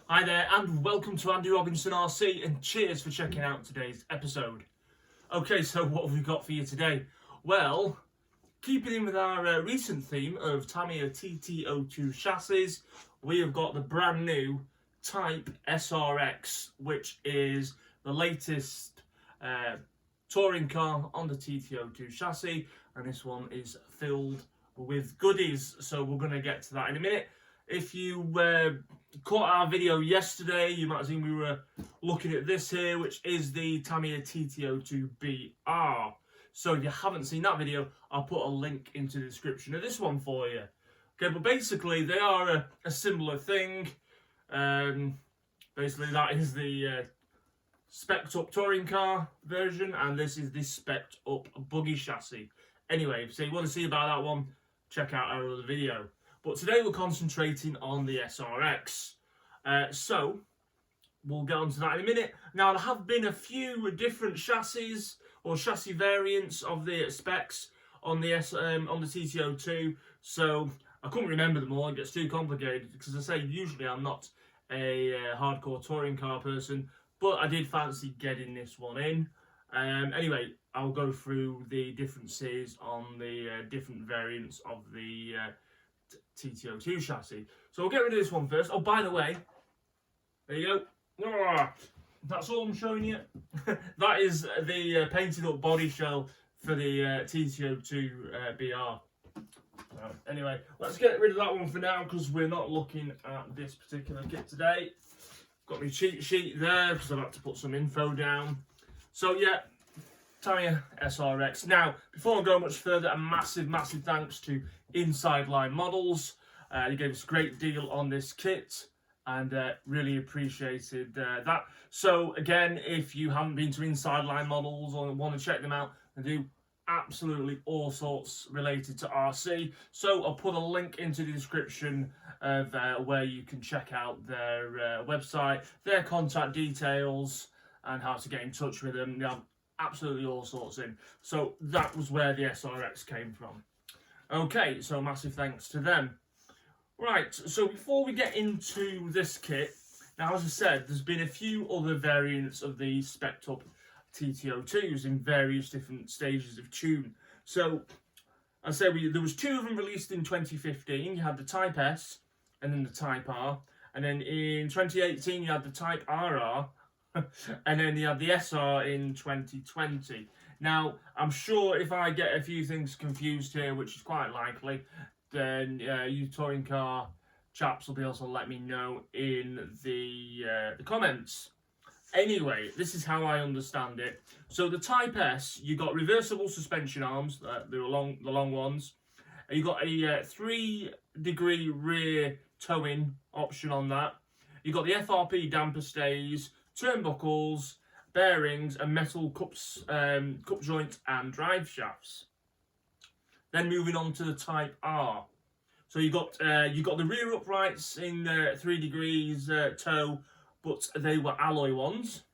Hi there and welcome to Andy Robinson RC and cheers for checking out today's episode. Okay, so what have we got for you today? Well, keeping in with our recent theme of Tamiya TT02 chassis, we have got the brand new Type-SRX, which is the latest touring car on the TT02 chassis, and this one is filled with goodies, so we're going to get to that in a minute. If you caught our video yesterday, you might have seen we were looking at this here, which is the Tamiya TT02 BR. So if you haven't seen that video, I'll put a link into the description of this one for you. Okay, but basically they are a similar thing. Basically that is the spec'd up touring car version, and this is the spec'd up buggy chassis. Anyway, so you want to see about that one, check out our other video. But today we're concentrating on the SRX. So we'll get onto that in a minute. Now there have been a few different chassis or chassis variants of the specs on the TT02. So I couldn't remember them all. It gets too complicated because, as I say, usually I'm not a hardcore touring car person, but I did fancy getting this one in. Anyway, I'll go through the differences on the different variants of the TT02 chassis. So we'll get rid of this one first. Oh, by the way, there you go. That's all I'm showing you. That is the painted up body shell for the TT02 BR. Anyway, let's get rid of that one for now because we're not looking at this particular kit today. Got my cheat sheet there because I've had to put some info down. So yeah, Tamiya SRX. Now, before I go much further, a massive thanks to Inside Line Models. They gave us a great deal on this kit and really appreciated that. So again, if you haven't been to Inside Line Models or want to check them out, they do absolutely all sorts related to RC. So I'll put a link into the description of where you can check out their website, their contact details, and how to get in touch with them. They have absolutely all sorts in. So that was where the SRX came from. Okay, so massive thanks to them. Right, so before we get into this kit, now as I said, there's been a few other variants of the spec'd up TT02s in various different stages of tune. So, I said there was two of them released in 2015. You had the Type S and then the Type R. And then in 2018 you had the Type RR. And then you had the SR in 2020. Now, I'm sure if I get a few things confused here, which is quite likely, then you touring car chaps will be able to let me know in the comments. Anyway, this is how I understand it. So the Type S, you got reversible suspension arms, the long ones. You got a 3-degree rear towing option on that. You got the FRP damper stays, turnbuckles, bearings, and metal cups, cup joints and drive shafts. Then moving on to the Type R. So you got the rear uprights in 3 degrees toe, but they were alloy ones.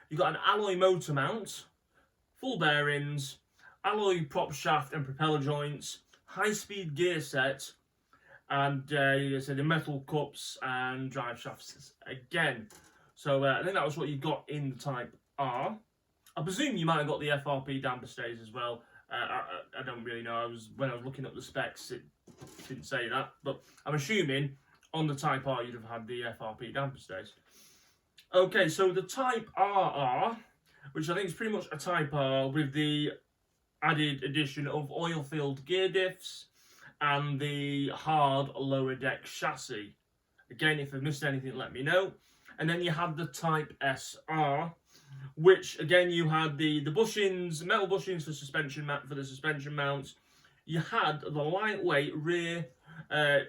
You got an alloy motor mount, full bearings, alloy prop shaft and propeller joints, high-speed gear set, and the metal cups and drive shafts again. So I think that was what you got in the Type R. I presume you might have got the FRP damper stays as well. I don't really know. When I was looking up the specs, it didn't say that. But I'm assuming on the Type R you'd have had the FRP damper stays. Okay, so the Type RR, which I think is pretty much a Type R with the added addition of oil-filled gear diffs and the hard lower deck chassis. Again, if I've missed anything, let me know. And then you had the Type SR, which again you had the bushings, metal bushings for the suspension mounts. You had the lightweight rear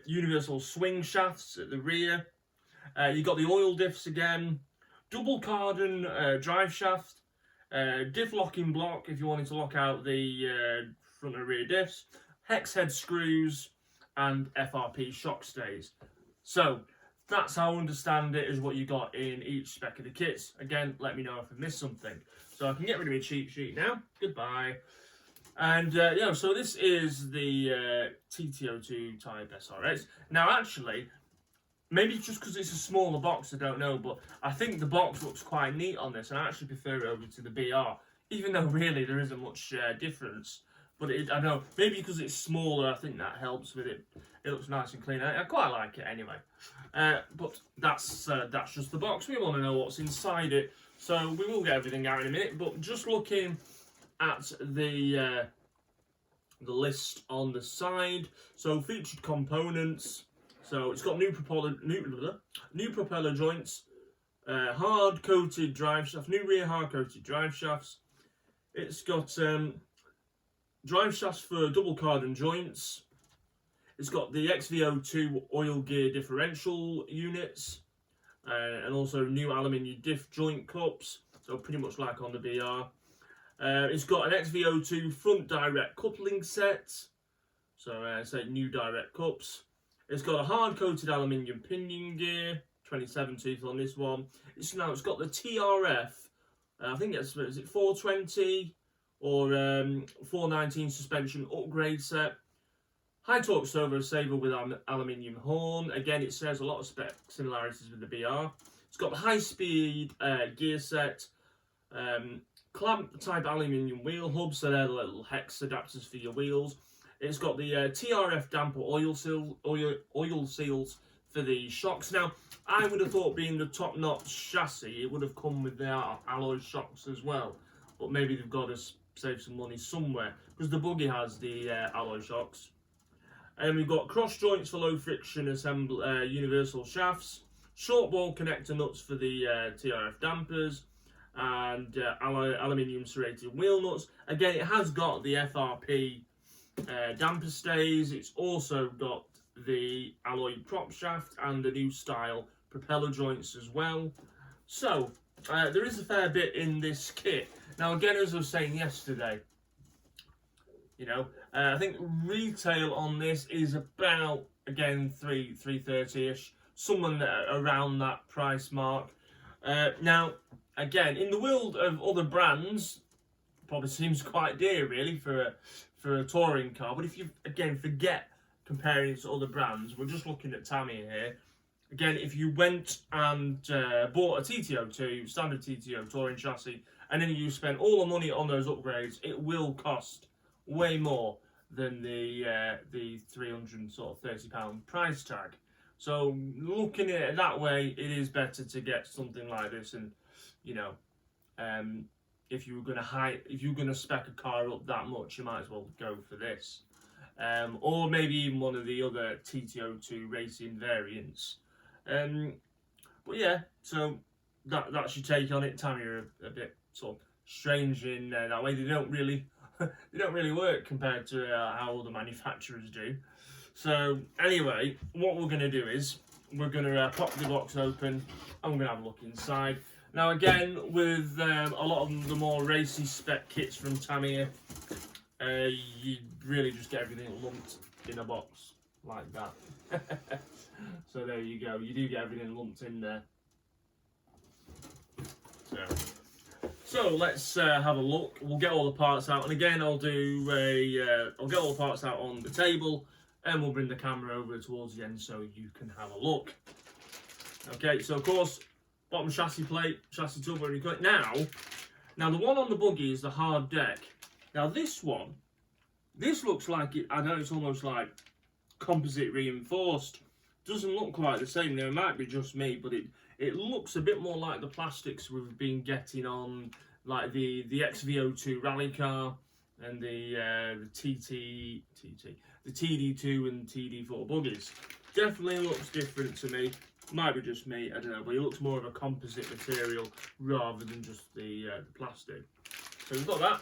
universal swing shafts at the rear. You got the oil diffs again, double cardan drive shaft, diff locking block if you wanted to lock out the front and rear diffs, hex head screws, and FRP shock stays. So that's how I understand it, is what you got in each spec of the kits. Again, let me know if I missed something. So I can get rid of my cheat sheet now. Goodbye. And yeah, so this is the TT02 Type-SRX. Now, actually, maybe just because it's a smaller box, I don't know, but I think the box looks quite neat on this, and I actually prefer it over to the BR, even though really there isn't much difference. But I know, maybe because it's smaller, I think that helps with it. It looks nice and clean. I quite like it anyway. But that's just the box. We want to know what's inside it, so we will get everything out in a minute. But just looking at the list on the side, so featured components. So it's got new propeller joints, hard coated drive shaft, new rear hard coated drive shafts. It's got drive shafts for double cardan joints. It's got the XV02 oil gear differential units, and also new aluminium diff joint cups, so pretty much like on the BR. It's got an XV02 front direct coupling set, so say new direct cups. It's got a hard coated aluminium pinion gear, 27 tooth on this one. It's got the TRF, I think is it 420 or 419 suspension upgrade set. High torque servo saver with aluminium horn. Again, it says a lot of spec similarities with the BR. It's got the high speed gear set, clamp type aluminium wheel hubs, so they're the little hex adapters for your wheels. It's got the TRF damper oil seals for the shocks. Now, I would have thought, being the top-notch chassis, it would have come with the alloy shocks as well. But maybe they've got to save some money somewhere, because the buggy has the alloy shocks. And we've got cross joints for low friction universal shafts, short ball connector nuts for the TRF dampers, and aluminium serrated wheel nuts. Again, it has got the FRP damper stays. It's also got the alloy prop shaft and the new style propeller joints as well. So there is a fair bit in this kit. Now, again, as I was saying yesterday, you know, I think retail on this is about, again, $330-ish, somewhere around that price mark. Now, again, in the world of other brands, probably seems quite dear, really, for a touring car. But if you, again, forget comparing it to other brands, we're just looking at Tamiya here. Again, if you went and bought a TT02, standard TT02 touring chassis, and then you spent all the money on those upgrades, it will cost way more than the £330 price tag. So looking at it that way, it is better to get something like this. And you know, if you were going to spec a car up that much, you might as well go for this, or maybe even one of the other TT02 racing variants. But yeah, so that's your take on it. Tamiya are a bit sort of strange in that way. They don't really work compared to how other manufacturers do. So anyway, what we're going to do is we're going to pop the box open and we're going to have a look inside. Now, again, with a lot of the more racy spec kits from Tamiya, you really just get everything lumped in a box like that. So there you go. You do get everything lumped in there. So let's have a look. We'll get all the parts out, and again, I'll get all the parts out on the table, and we'll bring the camera over towards the end so you can have a look. Okay, so of course, bottom chassis plate, chassis tub, where you got it now the one on the buggy is the hard deck. Now this looks like it. I know it's almost like composite reinforced. Doesn't look quite the same. Now it might be just me, but it looks a bit more like the plastics we've been getting on, like the XV02 rally car and the TD2 and TD4 buggies. Definitely looks different to me. Might be just me, I don't know, but it looks more of a composite material rather than just the plastic. So we've got that.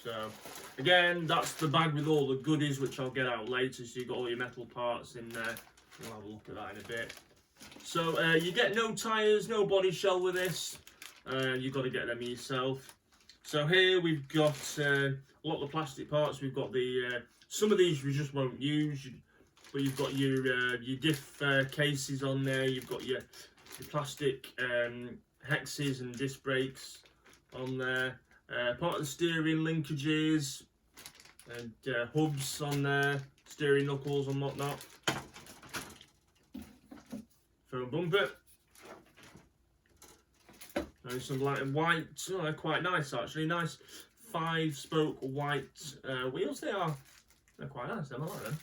So again, that's the bag with all the goodies, which I'll get out later. So you've got all your metal parts in there. We'll have a look at that in a bit. So you get no tyres, no body shell with this. You've got to get them yourself. So here we've got a lot of the plastic parts. We've got the some of these we just won't use, but you've got your diff cases on there. You've got your plastic hexes and disc brakes on there. Part of the steering linkages and hubs on there, steering knuckles and whatnot. bumper. And some light and white, quite nice actually. Nice 5-spoke white wheels. They're quite nice. I like them.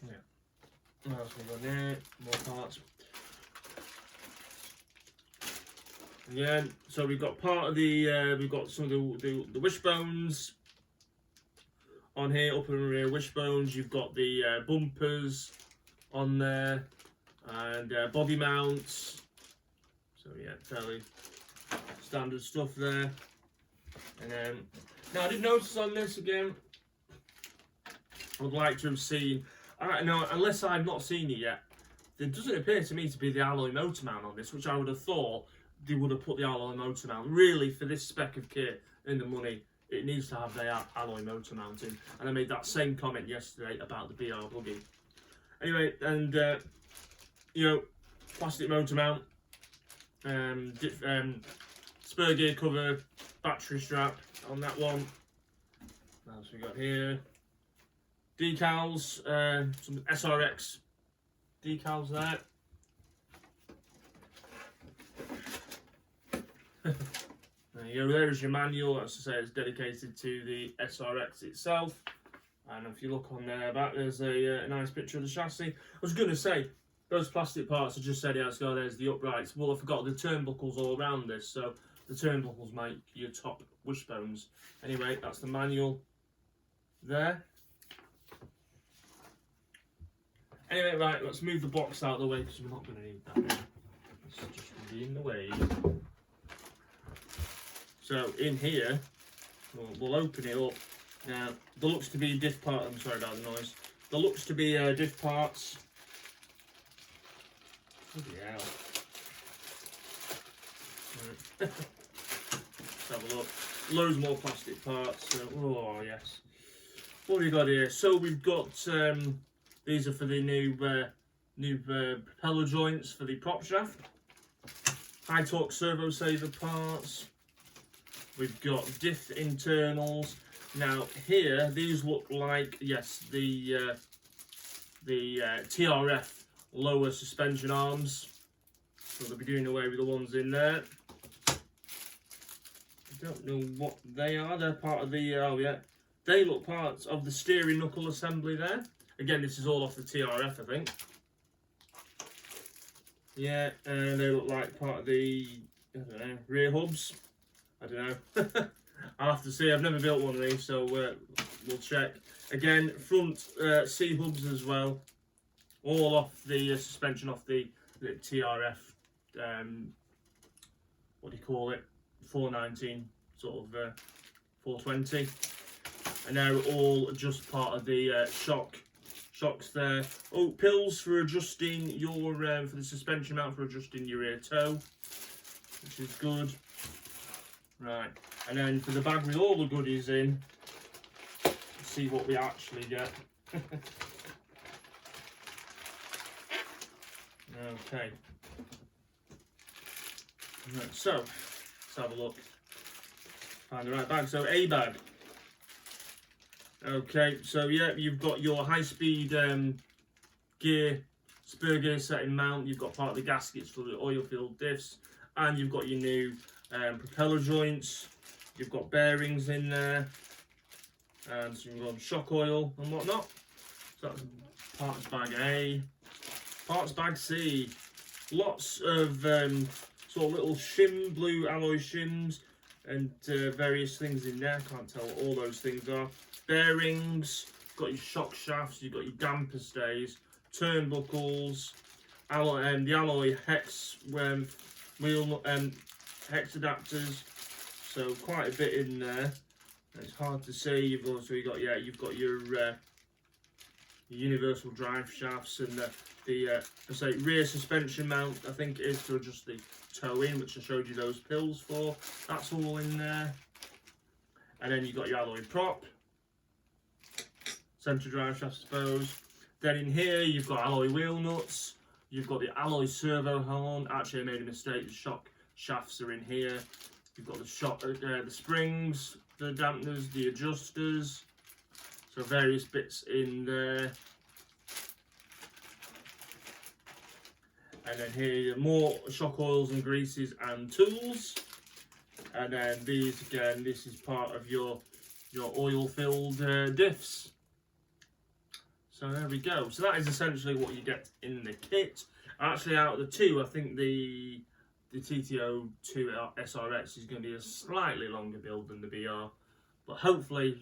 Yeah. What else we got there? More parts. Yeah. So we've got part of the we've got some of the wishbones on here, upper and rear wishbones. You've got the bumpers on there and body mounts. So yeah, fairly standard stuff there. And then now I did notice on this again, I would like to have seen, no, unless I've not seen it yet, there doesn't appear to me to be the alloy motor mount on this, which I would have thought they would have put the alloy motor mount. Really, for this spec of kit in the money, it needs to have the alloy motor mounting. And I made that same comment yesterday about the BR buggy. Anyway, and you know, plastic motor mount, spur gear cover, battery strap on that one. What else we got here? Decals, some SRX decals there. There you go, there's your manual. As I say, it's dedicated to the SRX itself. And if you look on there back, there's a nice picture of the chassis. I was going to say, those plastic parts, I just said, yeah, let's go, there's the uprights. Well, I forgot the turnbuckles all around this, so the turnbuckles make your top wishbones. Anyway, that's the manual there. Anyway, right, let's move the box out of the way because we're not going to need that. It's just be in the way. So in here, we'll open it up. Now, there looks to be diff parts. I'm sorry about the noise. There looks to be diff parts. Bloody hell. Right. Let's have a look. Loads more plastic parts. Oh yes. What have we got here? So we've got these are for the new propeller joints for the prop shaft. High torque servo saver parts. We've got diff internals. Now here, these look like, yes, the TRF lower suspension arms. So they'll be doing away with the ones in there. I don't know what they are. They're part of the, oh yeah, they look parts of the steering knuckle assembly there. Again, this is all off the TRF, I think. Yeah, and they look like part of the, I don't know, rear hubs. I don't know. I'll have to see. I've never built one of these, so we'll check. Again, front C hubs as well. All off the suspension, off the TRF. What do you call it? 419, sort of 420. And they're all just part of the shocks there. Oh, pills for adjusting your for the suspension mount, for adjusting your rear toe, which is good. Right, and then for the bag with all the goodies in, let's see what we actually get. Okay. Right, so let's have a look. Find the right bag. So A bag. Okay, so yeah, you've got your high-speed gear, spur gear setting mount. You've got part of the gaskets for the oil-filled diffs, and you've got your new propeller joints. You've got bearings in there, and so you've got shock oil and whatnot. So that's parts bag A. Parts bag C. Lots of sort of little shim, blue alloy shims, and various things in there. Can't tell what all those things are. Bearings, got your shock shafts, you've got your damper stays, turnbuckles, alloy, the alloy hex wheel hex adapters. So quite a bit in there. It's hard to see. You've also got your universal drive shafts and the rear suspension mount. I think it is to adjust the toe in, which I showed you those pills for. That's all in there. And then you've got your alloy prop, centre drive shaft, I suppose. Then in here you've got alloy wheel nuts. You've got the alloy servo horn. Actually, I made a mistake. The shock shafts are in here. You've got the springs, the dampeners, the adjusters. So various bits in there. And then here, more shock oils and greases and tools. And then these again, this is part of your oil-filled diffs. So there we go. So that is essentially what you get in the kit. Actually, out of the two, I think the TT02 SRX is going to be a slightly longer build than the BR, but hopefully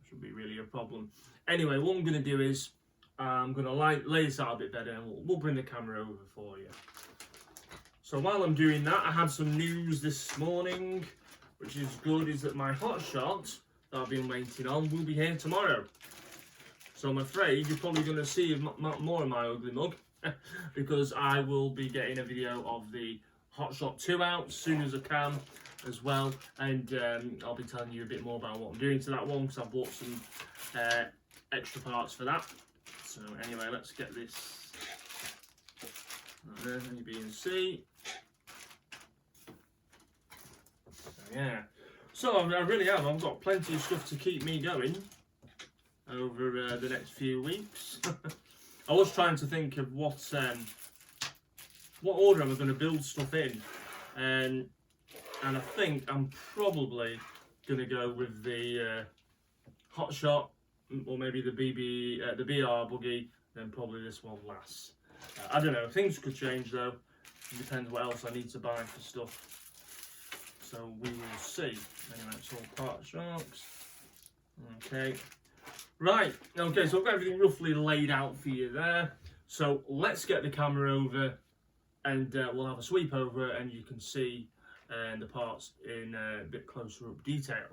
shouldn't be really a problem. Anyway, what I'm going to do is I'm going to lay this out a bit better, and we'll bring the camera over for you. So while I'm doing that, I had some news this morning, which is good, is that my hot shot that I've been waiting on will be here tomorrow. So I'm afraid you're probably going to see more of my ugly mug, because I will be getting a video of the Hot Shot 2 out as soon as I can as well, and I'll be telling you a bit more about what I'm doing to that one, because I bought some extra parts for that. So anyway, let's get this there, A, B and C. So yeah, so I really have, I've got plenty of stuff to keep me going over the next few weeks. I was trying to think of what order am I going to build stuff in, and I think I'm probably going to go with the Hot Shot, or maybe the BR buggy, then probably this one last. I don't know, things could change though. It depends what else I need to buy for stuff. So we will see. Anyway, it's all part sharks. Okay. Right, okay, so I've got everything roughly laid out for you there. So let's get the camera over, and we'll have a sweep over, and you can see the parts in a bit closer up detail.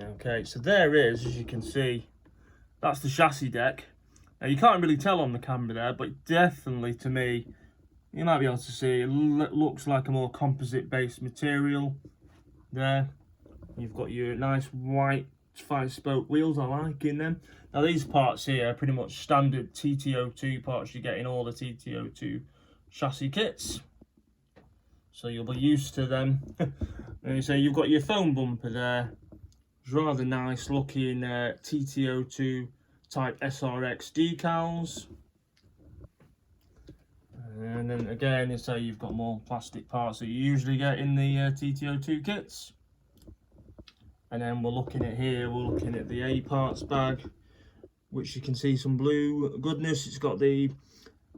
Okay, so there is, as you can see, that's the chassis deck. Now you can't really tell on the camera there, but definitely to me, you might be able to see, it looks like a more composite based material there. You've got your nice white 5-spoke wheels, I like in them. Now these parts here are pretty much standard TT02 parts you get in all the TT02 chassis kits, so you'll be used to them. And so you've got your foam bumper there, it's rather nice looking TT02 Type-SRX decals, and then again it's you've got more plastic parts that you usually get in the TT02 kits. And then we're looking at here, we're looking at the A parts bag, which you can see some blue goodness. It's got the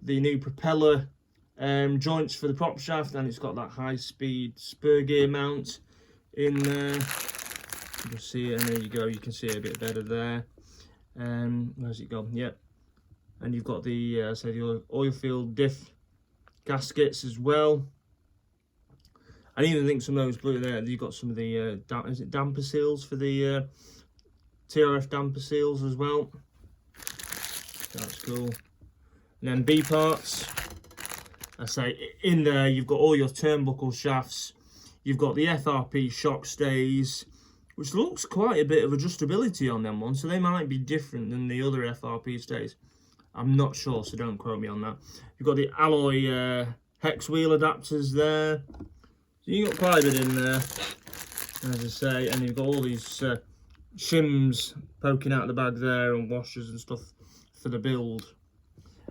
new propeller joints for the prop shaft, and it's got that high-speed spur gear mount in there. You can see it, and there you go, you can see it a bit better there. Where's it gone? Yep. And you've got the the oil-filled diff gaskets as well. I even think some of those blue there, you've got some of the is it damper seals for the TRF damper seals as well. That's cool. And then B parts, I say in there you've got all your turnbuckle shafts. You've got the FRP shock stays, which looks quite a bit of adjustability on them ones, so they might be different than the other FRP stays. I'm not sure, so don't quote me on that. You've got the alloy hex wheel adapters there. So you've got quite a bit in there, as I say, and you've got all these shims poking out the bag there, and washers and stuff for the build.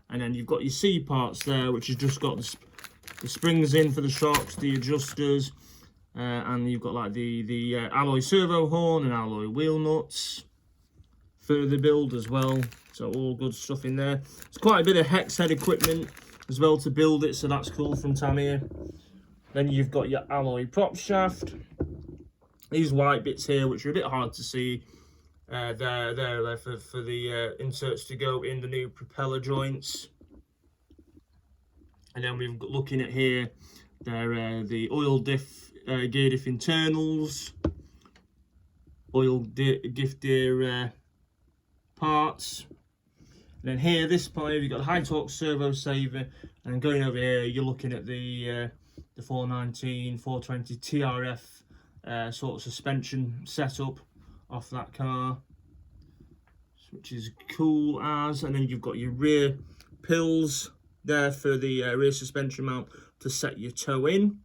And then you've got your C parts there, which has just got the springs in for the shocks, the adjusters, and you've got like the alloy servo horn and alloy wheel nuts for the build as well. So all good stuff in there. It's quite a bit of hex head equipment as well to build it, so that's cool from Tamiya. Then you've got your alloy prop shaft. These white bits here, which are a bit hard to see, they're for the inserts to go in the new propeller joints. And then we're looking at here, they're the oil diff, gear diff internals, oil diff gear parts. And then here, this part, you've got the high torque servo saver, and going over here, you're looking at the 419, 420 TRF sort of suspension setup off that car, which is cool as. And then you've got your rear pills there for the rear suspension mount to set your toe in.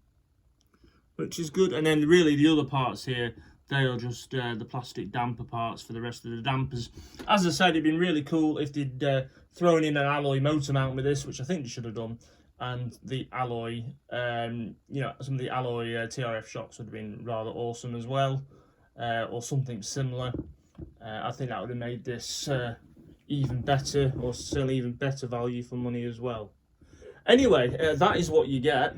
which is good. And then really the other parts here, they are just the plastic damper parts for the rest of the dampers. As I said, it'd been really cool if they'd thrown in an alloy motor mount with this, which I think they should have done. And the alloy, you know, some of the alloy TRF shocks would have been rather awesome as well, or something similar. I think that would have made this even better, or certainly even better value for money as well. Anyway, that is what you get.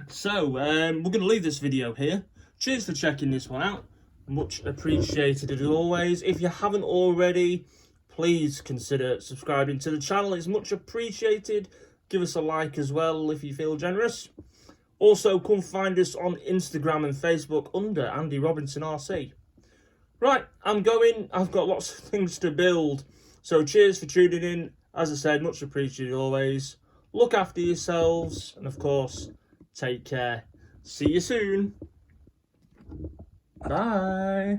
So, we're going to leave this video here. Cheers for checking this one out. Much appreciated as always. If you haven't already, please consider subscribing to the channel. It's much appreciated. Give us a like as well if you feel generous. Also, come find us on Instagram and Facebook under Andy Robinson RC. Right, I'm going. I've got lots of things to build. So cheers for tuning in. As I said, much appreciated always. Look after yourselves. And of course, take care. See you soon. Bye.